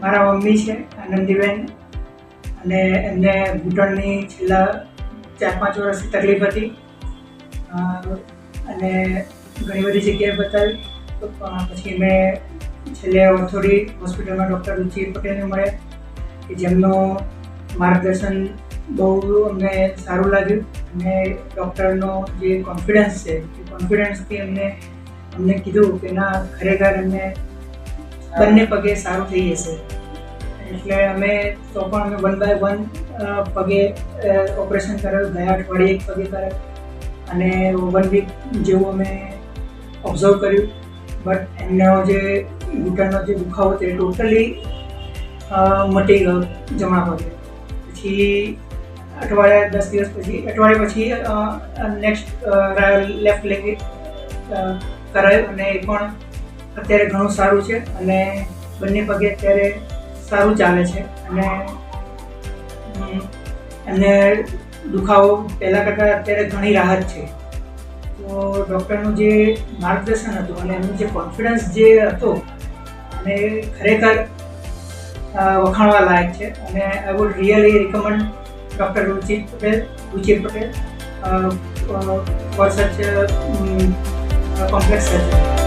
મારા મમ્મી છે આનંદીબેન, અને એમને ઘૂંટણની છેલ્લા 4-5 વર્ષથી તકલીફ હતી અને ઘણી બધી જગ્યાએ બતાવી. તો પછી મેં છેલ્લે ઓર્થોડી હોસ્પિટલમાં ડૉક્ટર રુચિ પટેલને મળ્યા, કે જેમનું માર્ગદર્શન બહુ અમને સારું લાગ્યું. અને ડૉક્ટરનો જે કોન્ફિડન્સ છે એ કોન્ફિડન્સથી અમને કીધું કે ના, ખરેખર એમને બંને પગે સારું થઈ જશે. એટલે અમે પણ 1 by 1 પગે ઓપરેશન કરાવ્યું. ગયા અઠવાડિયે એક પગે કરાવ્યું અને 1 વીક જેવું અમે ઓબ્ઝર્વ કર્યું. બટ એમનો જે ઘૂંટણનો જે દુખાવો તે ટોટલી મટી ગયો જમણા પગે. પછી અઠવાડિયા પછી નેક્સ્ટ લેફ્ટ લેગ કરાયું અને એ પણ અત્યારે ઘણું સારું છે અને બંને પગે અત્યારે સારું ચાલે છે. અને એમને દુખાવો પહેલાં કરતાં અત્યારે ઘણી રાહત છે. તો ડૉક્ટરનું જે માર્ગદર્શન હતું અને એમનું જે કોન્ફિડન્સ જે હતો અને ખરેખર વખાણવા લાયક છે. અને I would really recommend doctor Ruchi Patel for such complex surgery.